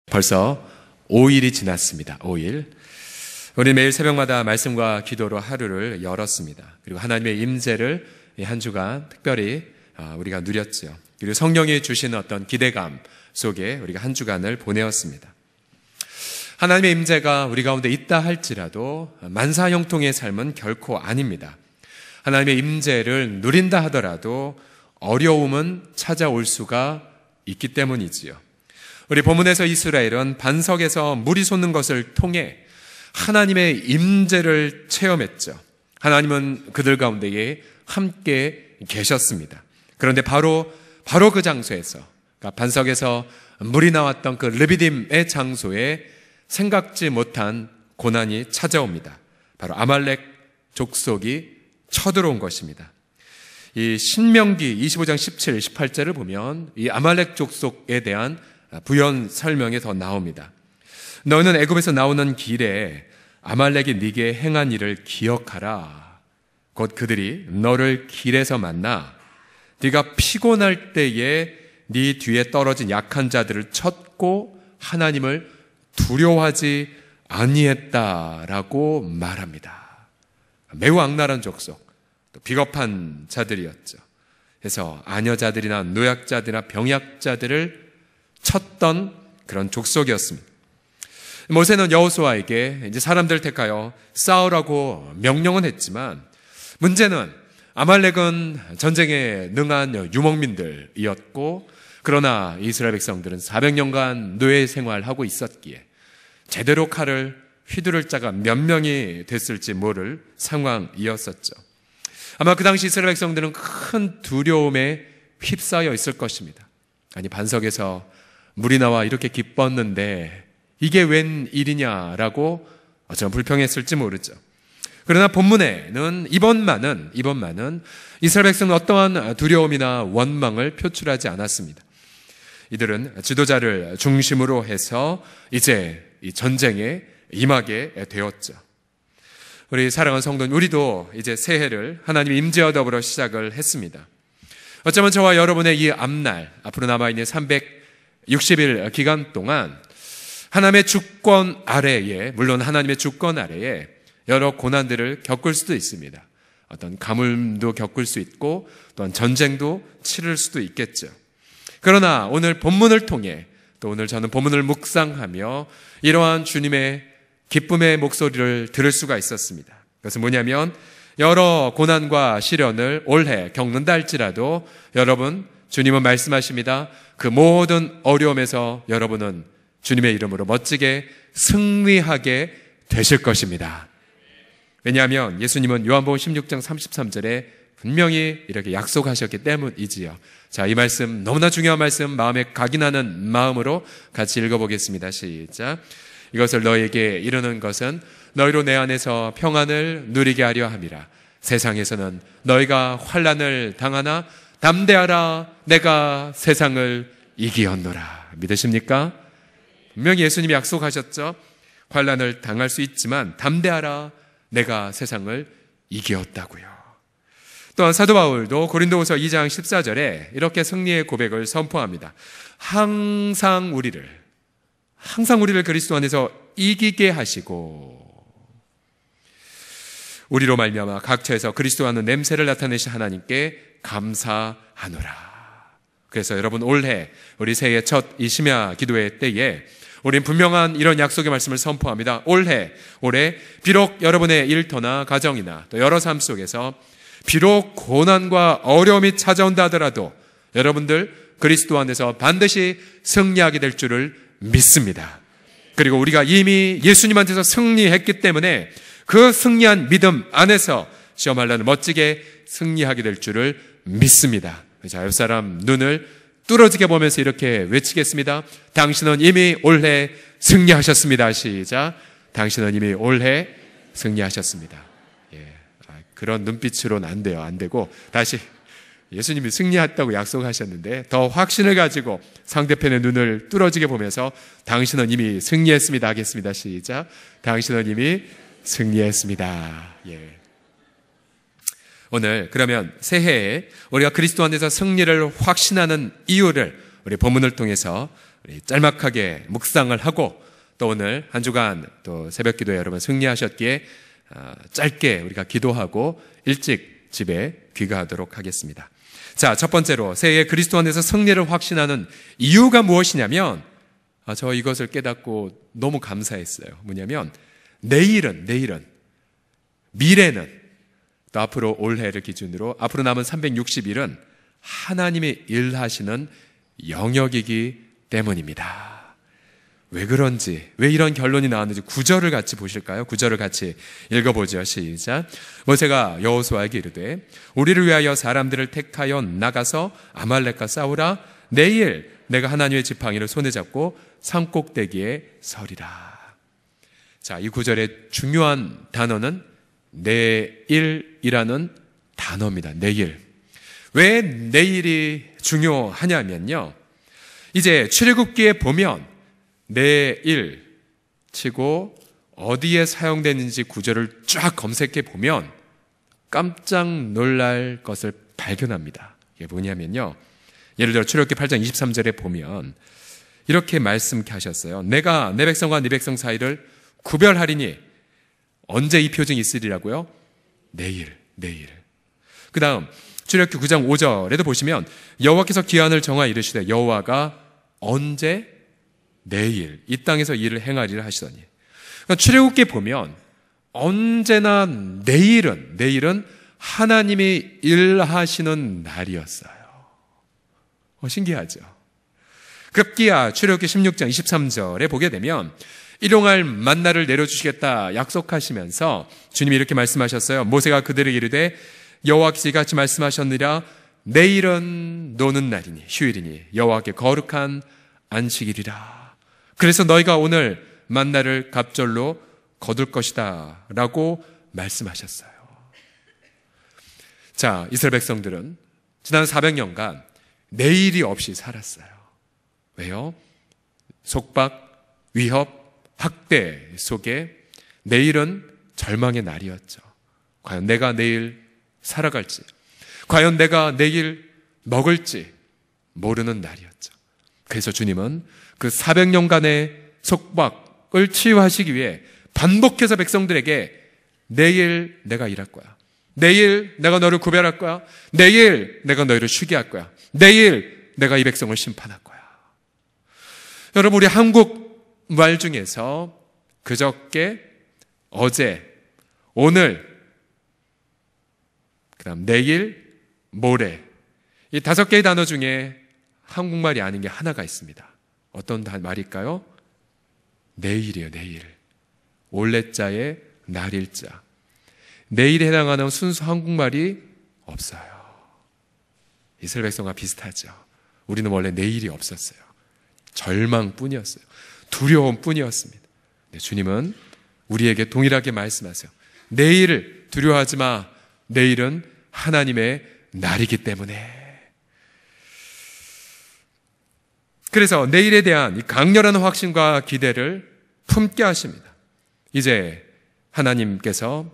벌써 5일이 지났습니다. 5일. 우리 매일 새벽마다 말씀과 기도로 하루를 열었습니다. 그리고 하나님의 임재를 한 주간 특별히 우리가 누렸죠. 그리고 성령이 주시는 어떤 기대감 속에 우리가 한 주간을 보내었습니다. 하나님의 임재가 우리 가운데 있다 할지라도 만사형통의 삶은 결코 아닙니다. 하나님의 임재를 누린다 하더라도 어려움은 찾아올 수가 있기 때문이지요. 우리 본문에서 이스라엘은 반석에서 물이 솟는 것을 통해 하나님의 임재를 체험했죠. 하나님은 그들 가운데에 함께 계셨습니다. 그런데 바로 그 장소에서, 그러니까 반석에서 물이 나왔던 그 르비딤의 장소에 생각지 못한 고난이 찾아옵니다. 바로 아말렉 족속이 쳐들어온 것입니다. 이 신명기 25장 17, 18절을 보면 이 아말렉 족속에 대한 부연 설명이 더 나옵니다. 너는 애굽에서 나오는 길에 아말렉이 네게 행한 일을 기억하라. 곧 그들이 너를 길에서 만나 네가 피곤할 때에 네 뒤에 떨어진 약한 자들을 쳤고 하나님을 두려워하지 아니했다라고 말합니다. 매우 악랄한 족속, 또 비겁한 자들이었죠. 그래서 아녀자들이나 노약자들이나 병약자들을 쳤던 그런 족속이었습니다. 모세는 여호수아에게 이제 사람들 택하여 싸우라고 명령은 했지만 문제는 아말렉은 전쟁에 능한 유목민들이었고 그러나 이스라엘 백성들은 400년간 노예 생활하고 있었기에 제대로 칼을 휘두를 자가 몇 명이 됐을지 모를 상황이었었죠. 아마 그 당시 이스라엘 백성들은 큰 두려움에 휩싸여 있을 것입니다. 아니 반석에서 물이 나와 이렇게 기뻤는데 이게 웬 일이냐라고 어쩌면 불평했을지 모르죠. 그러나 본문에는 이번만은 이스라엘 백성은 어떠한 두려움이나 원망을 표출하지 않았습니다. 이들은 지도자를 중심으로 해서 이제 이 전쟁에 임하게 되었죠. 우리 사랑하는 성도님, 우리도 이제 새해를 하나님의 임재와 더불어 시작을 했습니다. 어쩌면 저와 여러분의 이 앞날, 앞으로 남아있는 360일 기간 동안 하나님의 주권 아래에, 물론 하나님의 주권 아래에 여러 고난들을 겪을 수도 있습니다. 어떤 가뭄도 겪을 수 있고 또한 전쟁도 치를 수도 있겠죠. 그러나 오늘 본문을 통해 또 오늘 저는 본문을 묵상하며 이러한 주님의 기쁨의 목소리를 들을 수가 있었습니다. 그것은 뭐냐면 여러 고난과 시련을 올해 겪는다 할지라도 여러분, 주님은 말씀하십니다. 그 모든 어려움에서 여러분은 주님의 이름으로 멋지게 승리하게 되실 것입니다. 왜냐하면 예수님은 요한복음 16장 33절에 분명히 이렇게 약속하셨기 때문이지요. 자, 이 말씀 너무나 중요한 말씀 마음에 각인하는 마음으로 같이 읽어보겠습니다. 시작. 이것을 너에게 이르는 것은 너희로 내 안에서 평안을 누리게 하려 함이라. 세상에서는 너희가 환난을 당하나 담대하라. 내가 세상을 이기었노라. 믿으십니까? 분명히 예수님이 약속하셨죠. 환난을 당할 수 있지만 담대하라. 내가 세상을 이기었다고요. 또한 사도 바울도 고린도후서 2장 14절에 이렇게 승리의 고백을 선포합니다. 항상 우리를 그리스도 안에서 이기게 하시고 우리로 말미암아 각처에서 그리스도 하는 냄새를 나타내신 하나님께 감사하노라. 그래서 여러분, 올해 우리 새해 첫 이 심야 기도회 때에 우린 분명한 이런 약속의 말씀을 선포합니다. 올해 비록 여러분의 일터나 가정이나 또 여러 삶 속에서 비록 고난과 어려움이 찾아온다 하더라도 여러분들 그리스도 안에서 반드시 승리하게 될 줄을 믿습니다. 그리고 우리가 이미 예수님한테서 승리했기 때문에 그 승리한 믿음 안에서 시험할 날은 멋지게 승리하게 될 줄을 믿습니다. 자, 옆 사람 눈을 뚫어지게 보면서 이렇게 외치겠습니다. 당신은 이미 올해 승리하셨습니다. 시작. 당신은 이미 올해 승리하셨습니다. 예, 그런 눈빛으로는 안 돼요. 안 되고 다시 예수님이 승리했다고 약속하셨는데 더 확신을 가지고 상대편의 눈을 뚫어지게 보면서 당신은 이미 승리했습니다. 하겠습니다. 시작. 당신은 이미 승리했습니다. 예. 오늘 그러면 새해에 우리가 그리스도 안에서 승리를 확신하는 이유를 우리 본문을 통해서 우리 짤막하게 묵상을 하고 또 오늘 한 주간 또 새벽 기도에 여러분 승리하셨기에 짧게 우리가 기도하고 일찍 집에 귀가하도록 하겠습니다. 자, 첫 번째로 새해에 그리스도 안에서 승리를 확신하는 이유가 무엇이냐면 저 이것을 깨닫고 너무 감사했어요. 뭐냐면 내일은 미래는 또 앞으로 올해를 기준으로 앞으로 남은 360일은 하나님이 일하시는 영역이기 때문입니다. 왜 그런지, 왜 이런 결론이 나왔는지 구절을 같이 보실까요? 구절을 같이 읽어보죠. 시작. 모세가 여호수아에게 이르되 우리를 위하여 사람들을 택하여 나가서 아말렉과 싸우라. 내일 내가 하나님의 지팡이를 손에 잡고 산꼭대기에 서리라. 자, 이 구절의 중요한 단어는 내일이라는 단어입니다. 내일. 왜 내일이 중요하냐면요, 이제 출애굽기에 보면 내일 치고 어디에 사용되는지 구절을 쫙 검색해 보면 깜짝 놀랄 것을 발견합니다. 이게 뭐냐면요, 예를 들어 출애굽기 8장 23절에 보면 이렇게 말씀하셨어요. 내가 내 백성과 네 백성 사이를 구별하리니 언제 이 표징이 있으리라고요? 내일. 그 다음 출애굽기 9장 5절에도 보시면 여호와께서 기한을 정하 이르시되 여호와가 언제? 내일 이 땅에서 일을 행하리라 하시더니, 그러니까 출애굽기에 보면 언제나 내일은 하나님이 일하시는 날이었어요. 신기하죠? 급기야 출애굽기 16장 23절에 보게 되면 일용할 만나를 내려주시겠다 약속하시면서 주님이 이렇게 말씀하셨어요. 모세가 그들에게 이르되 여호와께서 이같이 말씀하셨느라 내일은 노는 날이니 휴일이니 여호와께 거룩한 안식일이라. 그래서 너희가 오늘 만나를 갑절로 거둘 것이다 라고 말씀하셨어요. 자, 이스라엘 백성들은 지난 400년간 내일이 없이 살았어요. 왜요? 속박, 위협, 학대 속에 내일은 절망의 날이었죠. 과연 내가 내일 살아갈지, 과연 내가 내일 먹을지 모르는 날이었죠. 그래서 주님은 그 400년간의 속박을 치유하시기 위해 반복해서 백성들에게 내일 내가 일할 거야, 내일 내가 너를 구별할 거야, 내일 내가 너희를 쉬게 할 거야, 내일 내가 이 백성을 심판할 거야. 여러분, 우리 한국 말 중에서 그저께, 어제, 오늘, 그 다음 내일, 모레, 이 5개의 단어 중에 한국말이 아닌 게 하나가 있습니다. 어떤 말일까요? 내일이에요. 내일. 올레자에 날일자. 내일에 해당하는 순수 한국말이 없어요. 이스라엘 백성과 비슷하죠. 우리는 원래 내일이 없었어요. 절망뿐이었어요. 두려움뿐이었습니다. 주님은 우리에게 동일하게 말씀하세요. 내일을 두려워하지 마. 내일은 하나님의 날이기 때문에. 그래서 내일에 대한 이 강렬한 확신과 기대를 품게 하십니다. 이제 하나님께서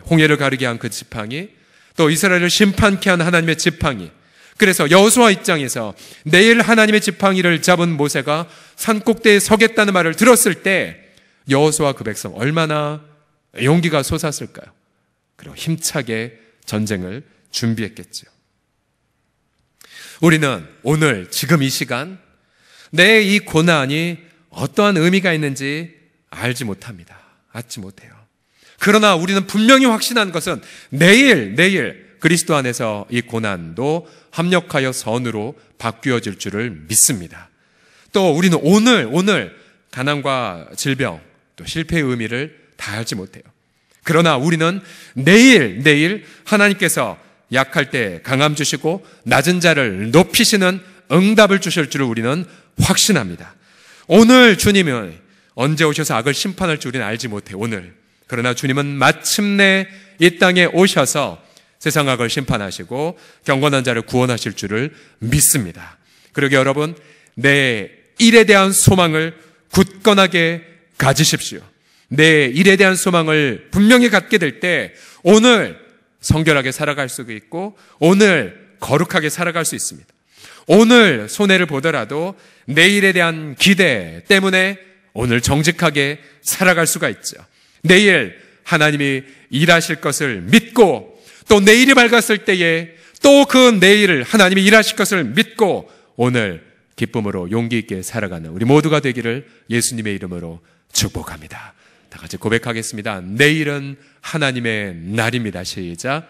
홍해를 가르게 한 그 지팡이, 또 이스라엘을 심판케 한 하나님의 지팡이, 그래서 여호수아 입장에서 내일 하나님의 지팡이를 잡은 모세가 산꼭대에 서겠다는 말을 들었을 때 여호수아 그 백성 얼마나 용기가 솟았을까요? 그리고 힘차게 전쟁을 준비했겠죠. 우리는 오늘 지금 이 시간 내 이 고난이 어떠한 의미가 있는지 알지 못합니다. 알지 못해요. 그러나 우리는 분명히 확신한 것은 내일 그리스도 안에서 이 고난도 합력하여 선으로 바뀌어질 줄을 믿습니다. 또 우리는 오늘 가난과 질병, 또 실패의 의미를 다 알지 못해요. 그러나 우리는 내일 하나님께서 약할 때 강함 주시고 낮은 자를 높이시는 응답을 주실 줄을 우리는 확신합니다. 오늘 주님은 언제 오셔서 악을 심판할 줄 우리는 알지 못해요. 오늘. 그러나 주님은 마침내 이 땅에 오셔서 세상 악을 심판하시고 경건한 자를 구원하실 줄을 믿습니다. 그러게 여러분, 내 일에 대한 소망을 굳건하게 가지십시오. 내 일에 대한 소망을 분명히 갖게 될 때 오늘 성결하게 살아갈 수 있고 오늘 거룩하게 살아갈 수 있습니다. 오늘 손해를 보더라도 내일에 대한 기대 때문에 오늘 정직하게 살아갈 수가 있죠. 내일 하나님이 일하실 것을 믿고 또 내일이 밝았을 때에 또 그 내일을 하나님이 일하실 것을 믿고 오늘 기쁨으로 용기 있게 살아가는 우리 모두가 되기를 예수님의 이름으로 축복합니다. 다 같이 고백하겠습니다. 내일은 하나님의 날입니다. 시작.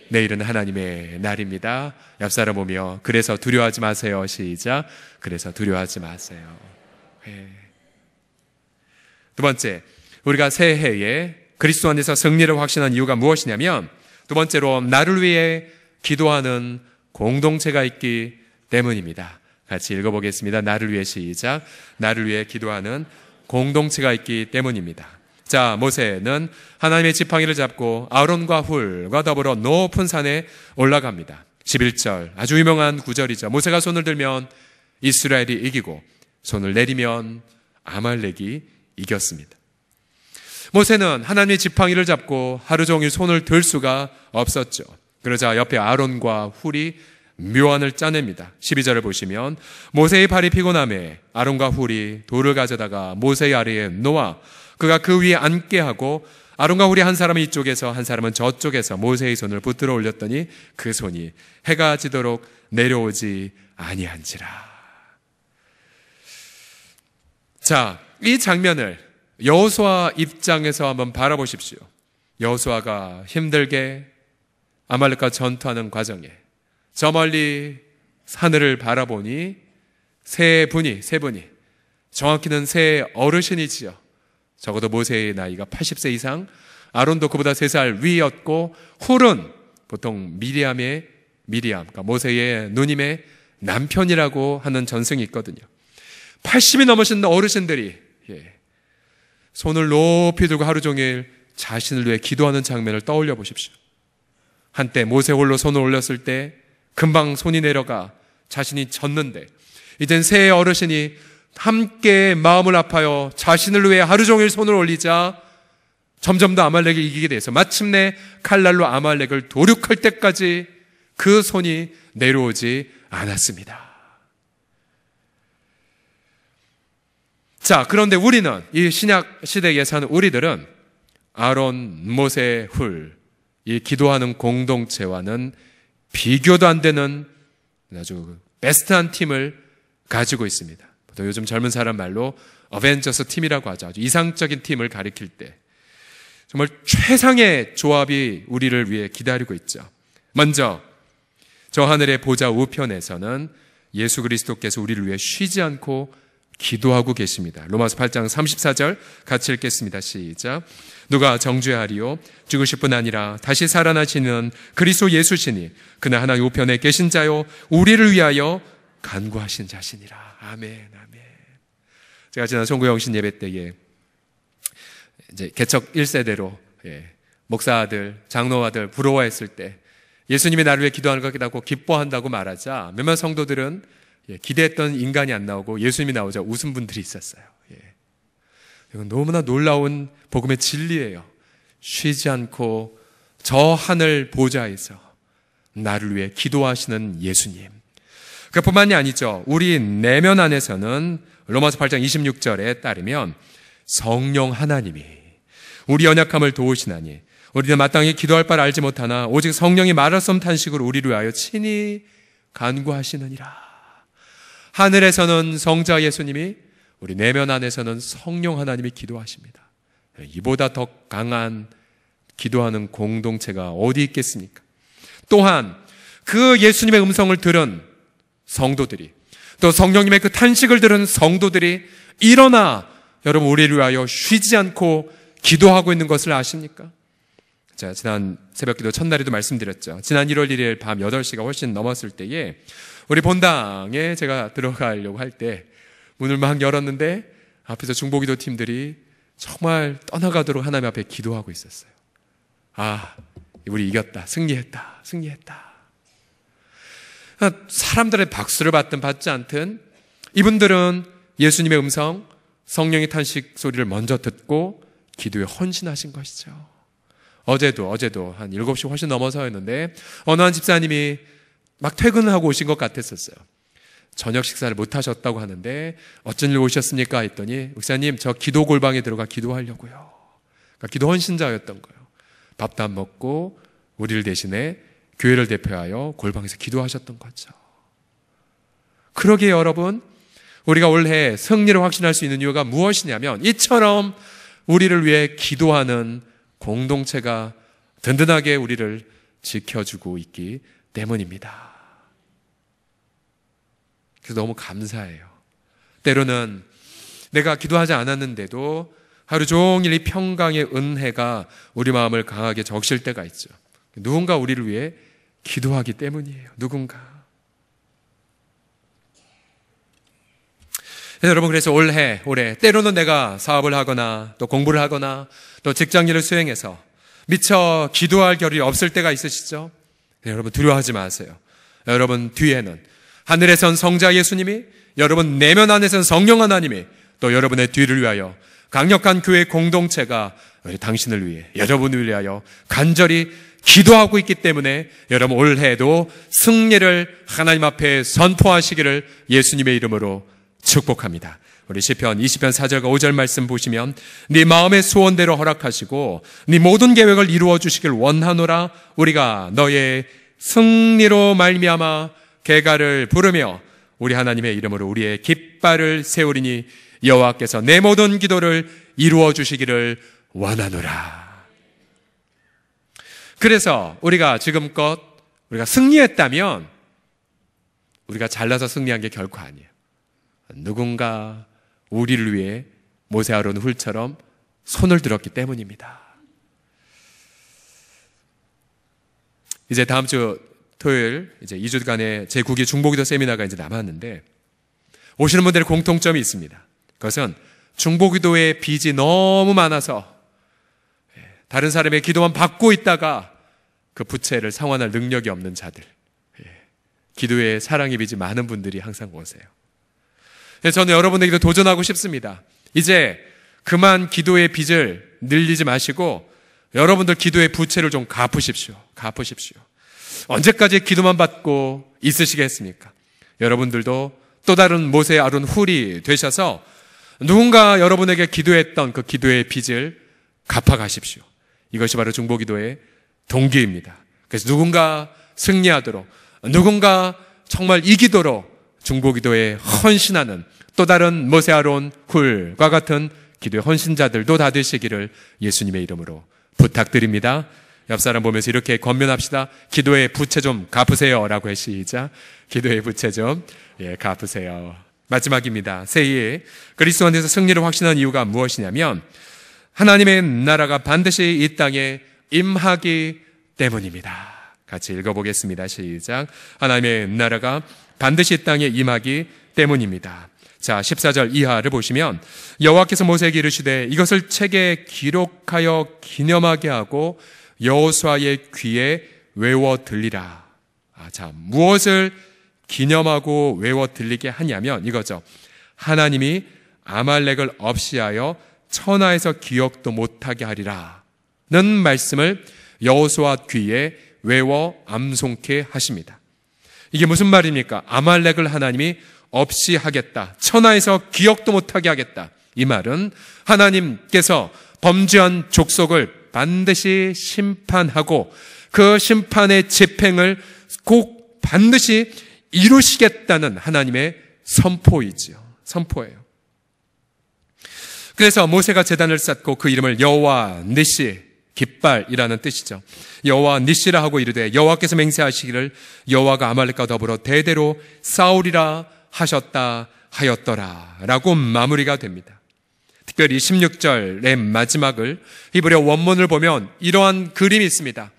내일은 하나님의 날입니다. 옆사람 보며 그래서 두려워하지 마세요. 시작. 그래서 두려워하지 마세요. 두 번째, 우리가 새해에 그리스도 안에서 승리를 확신한 이유가 무엇이냐면 두 번째로 나를 위해 기도하는 공동체가 있기 때문입니다. 같이 읽어보겠습니다. 나를 위해 시작. 나를 위해 기도하는 공동체가 있기 때문입니다. 자, 모세는 하나님의 지팡이를 잡고 아론과 훌과 더불어 높은 산에 올라갑니다. 11절 아주 유명한 구절이죠. 모세가 손을 들면 이스라엘이 이기고 손을 내리면 아말렉이 이겼습니다. 모세는 하나님의 지팡이를 잡고 하루 종일 손을 들 수가 없었죠. 그러자 옆에 아론과 훌이 묘안을 짜냅니다. 12절을 보시면 모세의 발이 피곤함에 아론과 훌이 돌을 가져다가 모세의 아래에 놓아 그가 그 위에 앉게 하고 아론과 훌이 한 사람은 이쪽에서 한 사람은 저쪽에서 모세의 손을 붙들어 올렸더니 그 손이 해가 지도록 내려오지 아니한지라. 자, 이 장면을 여호수아 입장에서 한번 바라보십시오. 여호수아가 힘들게 아말렉과 전투하는 과정에 저 멀리 하늘을 바라보니 세 분이 정확히는 세 어르신이지요. 적어도 모세의 나이가 80세 이상, 아론도 그보다 3살 위였고 훌은 보통 미리암, 그러니까 모세의 누님의 남편이라고 하는 전승이 있거든요. 80이 넘으신 어르신들이 손을 높이 들고 하루 종일 자신을 위해 기도하는 장면을 떠올려 보십시오. 한때 모세 홀로 손을 올렸을 때 금방 손이 내려가 자신이 졌는데 이젠 세 어르신이 함께 마음을 아파요. 자신을 위해 하루 종일 손을 올리자 점점 더 아말렉을 이기게 돼서 마침내 칼날로 아말렉을 도륙할 때까지 그 손이 내려오지 않았습니다. 자, 그런데 우리는 이 신약 시대에 사는 우리들은 아론, 모세, 훌, 이 기도하는 공동체와는 비교도 안 되는 아주 베스트한 팀을 가지고 있습니다. 보통 요즘 젊은 사람 말로 어벤져스 팀이라고 하죠. 아주 이상적인 팀을 가리킬 때 정말 최상의 조합이 우리를 위해 기다리고 있죠. 먼저 저 하늘의 보좌 우편에서는 예수 그리스도께서 우리를 위해 쉬지 않고 기도하고 계십니다. 로마서 8장 34절 같이 읽겠습니다. 시작. 누가 정죄하리요? 죽으실 뿐 아니라 다시 살아나시는 그리스도 예수시니 그는 하나님 우편에 계신 자요 우리를 위하여 간구하신 자시니라. 아멘, 아멘. 제가 지난 송구영신 예배 때에 이제 개척 1세대로 목사들, 장로아들 부러워했을 때 예수님이 나를 위해 기도하는 것 같다고 기뻐한다고 말하자 몇몇 성도들은 기대했던 인간이 안 나오고 예수님이 나오자 웃은 분들이 있었어요. 이건 너무나 놀라운 복음의 진리예요. 쉬지 않고 저 하늘 보좌에서 나를 위해 기도하시는 예수님. 그뿐만이 아니죠. 우리 내면 안에서는 로마서 8장 26절에 따르면 성령 하나님이 우리 연약함을 도우시나니 우리는 마땅히 기도할 바를 알지 못하나 오직 성령이 말할 수 없는 탄식으로 우리를 위하여 친히 간구하시느니라. 하늘에서는 성자 예수님이, 우리 내면 안에서는 성령 하나님이 기도하십니다. 이보다 더 강한 기도하는 공동체가 어디 있겠습니까? 또한 그 예수님의 음성을 들은 성도들이, 또 성령님의 그 탄식을 들은 성도들이 일어나 여러분 우리를 위하여 쉬지 않고 기도하고 있는 것을 아십니까? 자, 지난 새벽기도 첫날에도 말씀드렸죠. 지난 1월 1일 밤 8시가 훨씬 넘었을 때에 우리 본당에 제가 들어가려고 할 때 문을 막 열었는데 앞에서 중보기도 팀들이 정말 떠나가도록 하나님 앞에 기도하고 있었어요. 아, 우리 이겼다, 승리했다. 사람들의 박수를 받든 받지 않든 이분들은 예수님의 음성, 성령의 탄식 소리를 먼저 듣고 기도에 헌신하신 것이죠. 어제도 한 7시 훨씬 넘어서였는데 어느 한 집사님이 막 퇴근하고 오신 것 같았었어요. 저녁 식사를 못 하셨다고 하는데 어쩐 일 오셨습니까? 했더니 목사님, 저 기도 골방에 들어가 기도하려고요. 그러니까 기도 헌신자였던 거예요. 밥도 안 먹고 우리를 대신에 교회를 대표하여 골방에서 기도하셨던 거죠. 그러기에 여러분, 우리가 올해 승리를 확신할 수 있는 이유가 무엇이냐면 이처럼 우리를 위해 기도하는 공동체가 든든하게 우리를 지켜주고 있기 때문입니다. 그래서 너무 감사해요. 때로는 내가 기도하지 않았는데도 하루 종일 이 평강의 은혜가 우리 마음을 강하게 적실 때가 있죠. 누군가 우리를 위해 기도하기 때문이에요. 누군가. 여러분, 그래서 올해 때로는 내가 사업을 하거나 또 공부를 하거나 또 직장일을 수행해서 미처 기도할 겨를이 없을 때가 있으시죠? 여러분, 두려워하지 마세요. 여러분 뒤에는 하늘에선 성자 예수님이, 여러분 내면 안에선 성령 하나님이, 또 여러분의 뒤를 위하여 강력한 교회 공동체가 당신을 위해, 여러분을 위하여 간절히 기도하고 있기 때문에 여러분 올해에도 승리를 하나님 앞에 선포하시기를 예수님의 이름으로 축복합니다. 우리 시편 20편 4절과 5절 말씀 보시면 네 마음의 소원대로 허락하시고 네 모든 계획을 이루어 주시길 원하노라. 우리가 너의 승리로 말미암아 개가를 부르며 우리 하나님의 이름으로 우리의 깃발을 세우리니 여호와께서 내 모든 기도를 이루어 주시기를 원하노라. 그래서 우리가 지금껏 우리가 승리했다면 우리가 잘나서 승리한 게 결코 아니에요. 누군가 우리를 위해 모세 아론 훌처럼 손을 들었기 때문입니다. 이제 다음 주 토요일 이제 2주간의 제9기 중보기도 세미나가 이제 남았는데 오시는 분들의 공통점이 있습니다. 그것은 중보기도의 빚이 너무 많아서 다른 사람의 기도만 받고 있다가 그 부채를 상환할 능력이 없는 자들, 기도에 사랑의 빚이 많은 분들이 항상 오세요. 저는 여러분에게도 도전하고 싶습니다. 이제 그만 기도의 빚을 늘리지 마시고 여러분들 기도의 부채를 좀 갚으십시오. 언제까지 기도만 받고 있으시겠습니까? 여러분들도 또 다른 모세 아론 훌이 되셔서 누군가 여러분에게 기도했던 그 기도의 빚을 갚아가십시오. 이것이 바로 중보기도의 동기입니다. 그래서 누군가 승리하도록, 누군가 정말 이기도록 중보기도에 헌신하는 또 다른 모세 아론 훌과 같은 기도의 헌신자들도 다 되시기를 예수님의 이름으로 부탁드립니다. 옆 사람 보면서 이렇게 권면합시다. 기도의 부채 좀 갚으세요 라고 시작. 기도의 부채 좀 갚으세요. 마지막입니다. 새해에 그리스도 안에서 승리를 확신한 이유가 무엇이냐면 하나님의 나라가 반드시 이 땅에 임하기 때문입니다. 같이 읽어보겠습니다. 시작. 하나님의 나라가 반드시 이 땅에 임하기 때문입니다. 자, 14절 이하를 보시면 여호와께서 모세에게 이르시되 이것을 책에 기록하여 기념하게 하고 여호수아의 귀에 외워 들리라. 자, 무엇을 기념하고 외워 들리게 하냐면 이거죠. 하나님이 아말렉을 없이하여 천하에서 기억도 못하게 하리라 는 말씀을 여호수아 귀에 외워 암송케 하십니다. 이게 무슨 말입니까? 아말렉을 하나님이 없이 하겠다, 천하에서 기억도 못하게 하겠다. 이 말은 하나님께서 범죄한 족속을 반드시 심판하고 그 심판의 집행을 꼭 반드시 이루시겠다는 하나님의 선포예요. 그래서 모세가 제단을 쌓고 그 이름을 여호와 니시, 깃발이라는 뜻이죠. 여호와 니시라 하고 이르되 여호와께서 맹세하시기를 여호와가 아말렉과 더불어 대대로 싸우리라 하셨다 하였더라 라고 마무리가 됩니다. 특별히 16절의 마지막을 히브리어 원문을 보면 이러한 그림이 있습니다.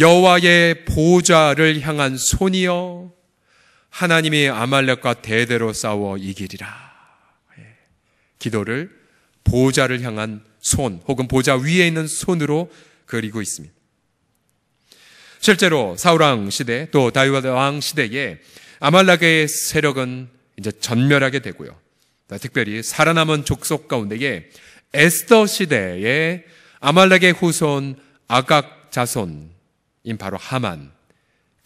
여호와의 보좌를 향한 손이여 하나님이 아말렉과 대대로 싸워 이기리라. 기도를 보좌를 향한 손 혹은 보좌 위에 있는 손으로 그리고 있습니다. 실제로 사울왕 시대 또 다윗 왕 시대에 아말렉의 세력은 이제 전멸하게 되고요. 특별히 살아남은 족속 가운데에 에스더 시대에 아말렉의 후손 아각 자손인 바로 하만,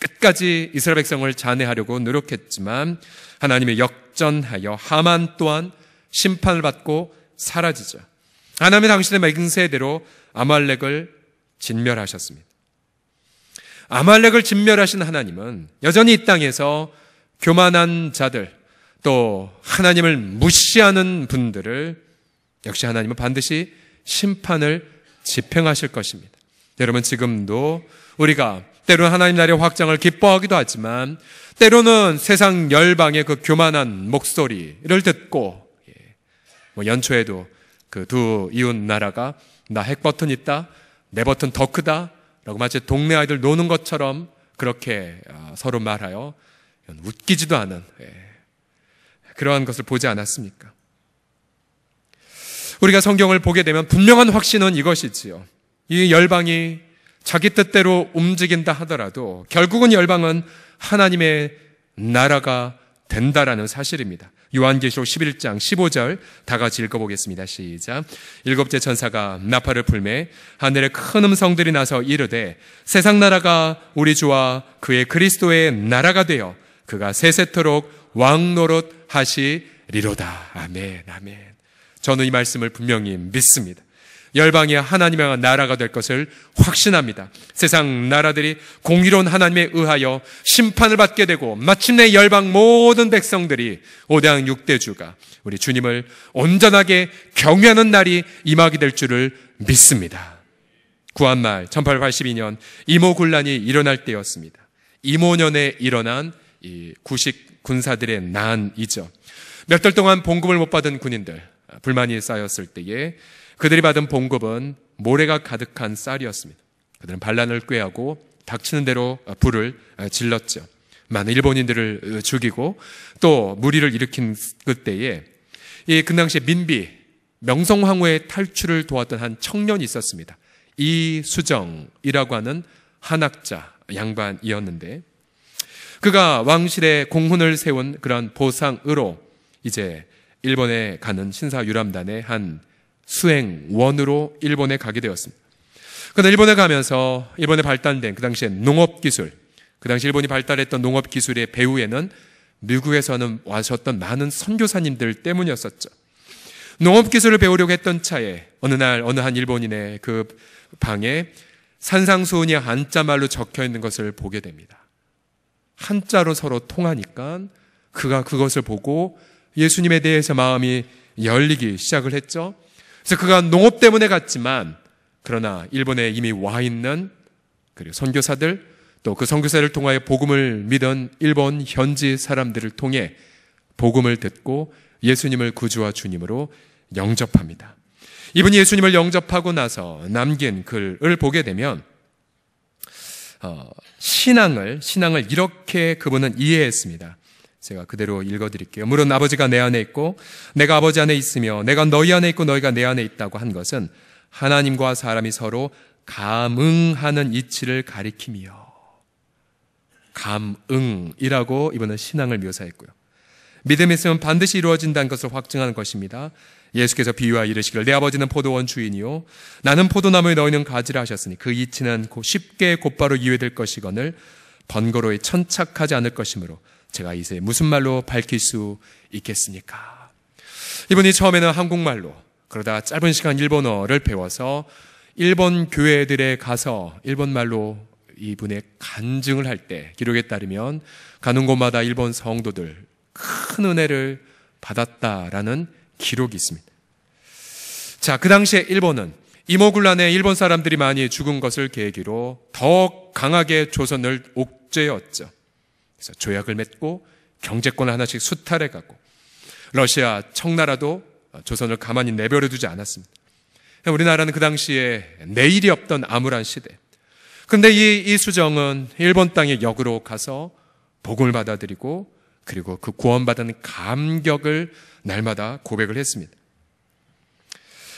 끝까지 이스라엘 백성을 잔해하려고 노력했지만 하나님의 역전하여 하만 또한 심판을 받고 사라지죠. 하나님의 당신의 맹세대로 아말렉을 진멸하셨습니다. 아말렉을 진멸하신 하나님은 여전히 이 땅에서 교만한 자들, 또 하나님을 무시하는 분들을 역시 하나님은 반드시 심판을 집행하실 것입니다. 여러분, 지금도 우리가 때로는 하나님 나라의 확장을 기뻐하기도 하지만 때로는 세상 열방의 그 교만한 목소리를 듣고 연초에도 그 두 이웃 나라가 나 핵버튼 있다, 내 버튼 더 크다 라고 마치 동네 아이들 노는 것처럼 그렇게 서로 말하여 웃기지도 않은 그러한 것을 보지 않았습니까? 우리가 성경을 보게 되면 분명한 확신은 이것이지요. 이 열방이 자기 뜻대로 움직인다 하더라도 결국은 열방은 하나님의 나라가 된다라는 사실입니다. 요한계시록 11장 15절 다 같이 읽어보겠습니다. 시작. 일곱째 천사가 나팔을 불매 하늘에 큰 음성들이 나서 이르되 세상 나라가 우리 주와 그의 그리스도의 나라가 되어 그가 세세토록 왕노릇 하시리로다. 아멘, 아멘. 저는 이 말씀을 분명히 믿습니다. 열방이 하나님의 나라가 될 것을 확신합니다. 세상 나라들이 공의로운 하나님에 의하여 심판을 받게 되고 마침내 열방 모든 백성들이 5대왕 6대주가 우리 주님을 온전하게 경외하는 날이 임하게 될 줄을 믿습니다. 구한말 1882년 이모군란이 일어날 때였습니다. 이모년에 일어난 이 구식 군사들의 난이죠. 몇 달 동안 봉급을 못 받은 군인들 불만이 쌓였을 때에 그들이 받은 봉급은 모래가 가득한 쌀이었습니다. 그들은 반란을 꾀하고 닥치는 대로 불을 질렀죠. 많은 일본인들을 죽이고 또 무리를 일으킨 그때에 그 당시에 민비 명성황후의 탈출을 도왔던 한 청년이 있었습니다. 이수정이라고 하는 한학자 양반이었는데 그가 왕실에 공훈을 세운 그러한 보상으로 이제 일본에 가는 신사유람단의 한 수행원으로 일본에 가게 되었습니다. 그런데 일본에 가면서 일본에 발달된 그 당시에 농업기술, 그 당시 일본이 발달했던 농업기술의 배후에는 미국에서는 와셨던 많은 선교사님들 때문이었었죠. 농업기술을 배우려고 했던 차에 어느 날 어느 한 일본인의 그 방에 산상수훈이 한자말로 적혀 있는 것을 보게 됩니다. 한자로 서로 통하니까 그가 그것을 보고 예수님에 대해서 마음이 열리기 시작을 했죠. 그래서 그가 농업 때문에 갔지만 그러나 일본에 이미 와 있는 그리고 선교사들 또 그 선교사를 통하여 복음을 믿은 일본 현지 사람들을 통해 복음을 듣고 예수님을 구주와 주님으로 영접합니다. 이분이 예수님을 영접하고 나서 남긴 글을 보게 되면 신앙을 이렇게 그분은 이해했습니다. 제가 그대로 읽어드릴게요. 물론 아버지가 내 안에 있고 내가 아버지 안에 있으며 내가 너희 안에 있고 너희가 내 안에 있다고 한 것은 하나님과 사람이 서로 감응하는 이치를 가리킴이요. 감응이라고 이번은 신앙을 묘사했고요. 믿음이 있으면 반드시 이루어진다는 것을 확증하는 것입니다. 예수께서 비유하여 이르시기를 내 아버지는 포도원 주인이요 나는 포도나무에 너희는 가지라 하셨으니 그 이치는 쉽게 곧바로 이해될 것이거늘 번거로이 천착하지 않을 것이므로 제가 이제 무슨 말로 밝힐 수 있겠습니까? 이분이 처음에는 한국말로 그러다 짧은 시간 일본어를 배워서 일본 교회들에 가서 일본말로 이분의 간증을 할 때 기록에 따르면 가는 곳마다 일본 성도들 큰 은혜를 받았다라는 기록이 있습니다. 자, 그 당시에 일본은 이모군란에 일본 사람들이 많이 죽은 것을 계기로 더 강하게 조선을 옥죄었죠. 그래서 조약을 맺고 경제권을 하나씩 수탈해가고 러시아 청나라도 조선을 가만히 내버려 두지 않았습니다. 우리나라는 그 당시에 내일이 없던 암울한 시대. 그런데 이 수정은 일본 땅에 역으로 가서 복음을 받아들이고 그리고 그 구원받은 감격을 날마다 고백을 했습니다.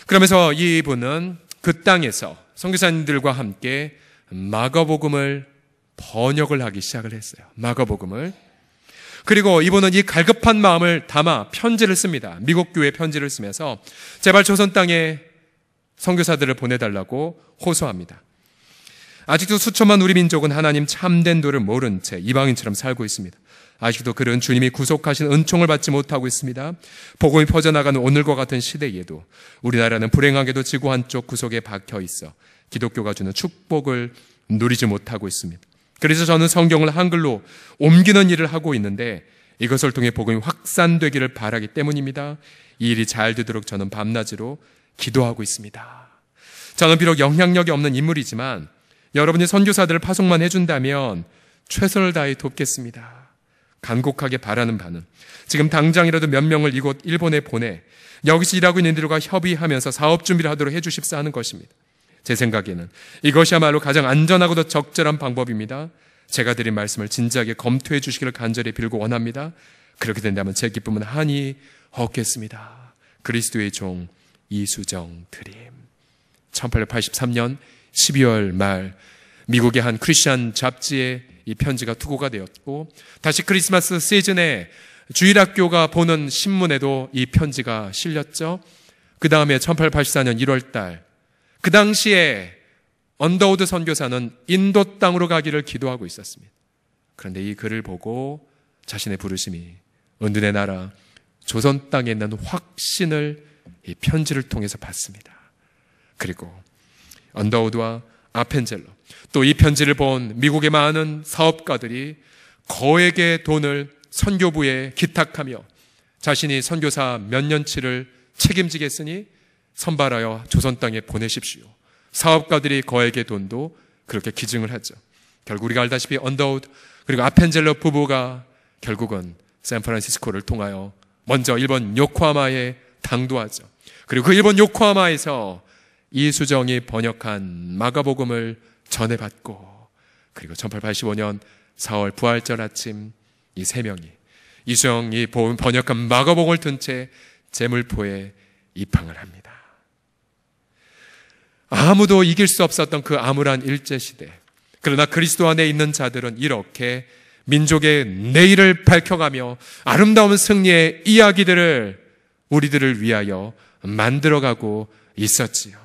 그러면서 이분은 그 땅에서 선교사님들과 함께 마가복음을 번역을 하기 시작을 했어요. 마가복음을. 그리고 이분은 이 갈급한 마음을 담아 편지를 씁니다. 미국 교회 편지를 쓰면서 제발 조선 땅에 선교사들을 보내달라고 호소합니다. 아직도 수천만 우리 민족은 하나님 참된 도를 모른 채 이방인처럼 살고 있습니다. 아직도 그런 주님이 구속하신 은총을 받지 못하고 있습니다. 복음이 퍼져나가는 오늘과 같은 시대에도 우리나라는 불행하게도 지구 한쪽 구석에 박혀 있어 기독교가 주는 축복을 누리지 못하고 있습니다. 그래서 저는 성경을 한글로 옮기는 일을 하고 있는데 이것을 통해 복음이 확산되기를 바라기 때문입니다. 이 일이 잘 되도록 저는 밤낮으로 기도하고 있습니다. 저는 비록 영향력이 없는 인물이지만 여러분이 선교사들을 파송만 해준다면 최선을 다해 돕겠습니다. 간곡하게 바라는 바는 지금 당장이라도 몇 명을 이곳 일본에 보내 여기서 일하고 있는 이들과 협의하면서 사업 준비를 하도록 해주십사 하는 것입니다. 제 생각에는 이것이야말로 가장 안전하고도 적절한 방법입니다. 제가 드린 말씀을 진지하게 검토해 주시기를 간절히 빌고 원합니다. 그렇게 된다면 제 기쁨은 한이 얻겠습니다. 그리스도의 종 이수정 드림. 1883년 12월 말 미국의 한 크리스천 잡지에 이 편지가 투고가 되었고 다시 크리스마스 시즌에 주일학교가 보는 신문에도 이 편지가 실렸죠. 그 다음에 1884년 1월 달 그 당시에 언더우드 선교사는 인도 땅으로 가기를 기도하고 있었습니다. 그런데 이 글을 보고 자신의 부르심이 은둔의 나라 조선 땅에 있는 확신을 이 편지를 통해서 받습니다. 그리고 언더우드와 아펜젤러 또 이 편지를 본 미국의 많은 사업가들이 거액의 돈을 선교부에 기탁하며 자신이 선교사 몇 년치를 책임지겠으니 선발하여 조선 땅에 보내십시오. 사업가들이 거액의 돈도 그렇게 기증을 하죠. 결국 우리가 알다시피 언더우드 그리고 아펜젤러 부부가 결국은 샌프란시스코를 통하여 먼저 일본 요코하마에 당도하죠. 그리고 그 일본 요코하마에서 이수정이 번역한 마가복음을 전해받고 그리고 1885년 4월 부활절 아침 이 세 명이 이수정이 번역한 마가복음을 든 채 제물포에 입항을 합니다. 아무도 이길 수 없었던 그 암울한 일제시대. 그러나 그리스도 안에 있는 자들은 이렇게 민족의 내일을 밝혀가며 아름다운 승리의 이야기들을 우리들을 위하여 만들어가고 있었지요.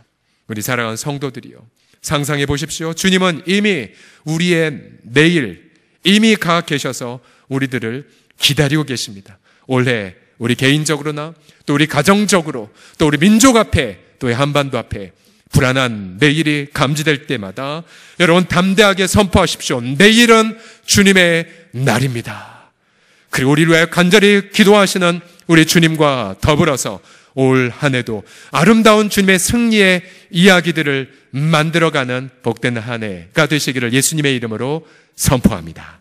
우리 사랑하는 성도들이요, 상상해 보십시오. 주님은 이미 우리의 내일 이미 가 계셔서 우리들을 기다리고 계십니다. 올해 우리 개인적으로나 또 우리 가정적으로 또 우리 민족 앞에 또 한반도 앞에 불안한 내일이 감지될 때마다 여러분 담대하게 선포하십시오. 내일은 주님의 날입니다. 그리고 우리를 위하여 간절히 기도하시는 우리 주님과 더불어서 올 한 해도 아름다운 주님의 승리의 이야기들을 만들어가는 복된 한 해가 되시기를 예수님의 이름으로 선포합니다.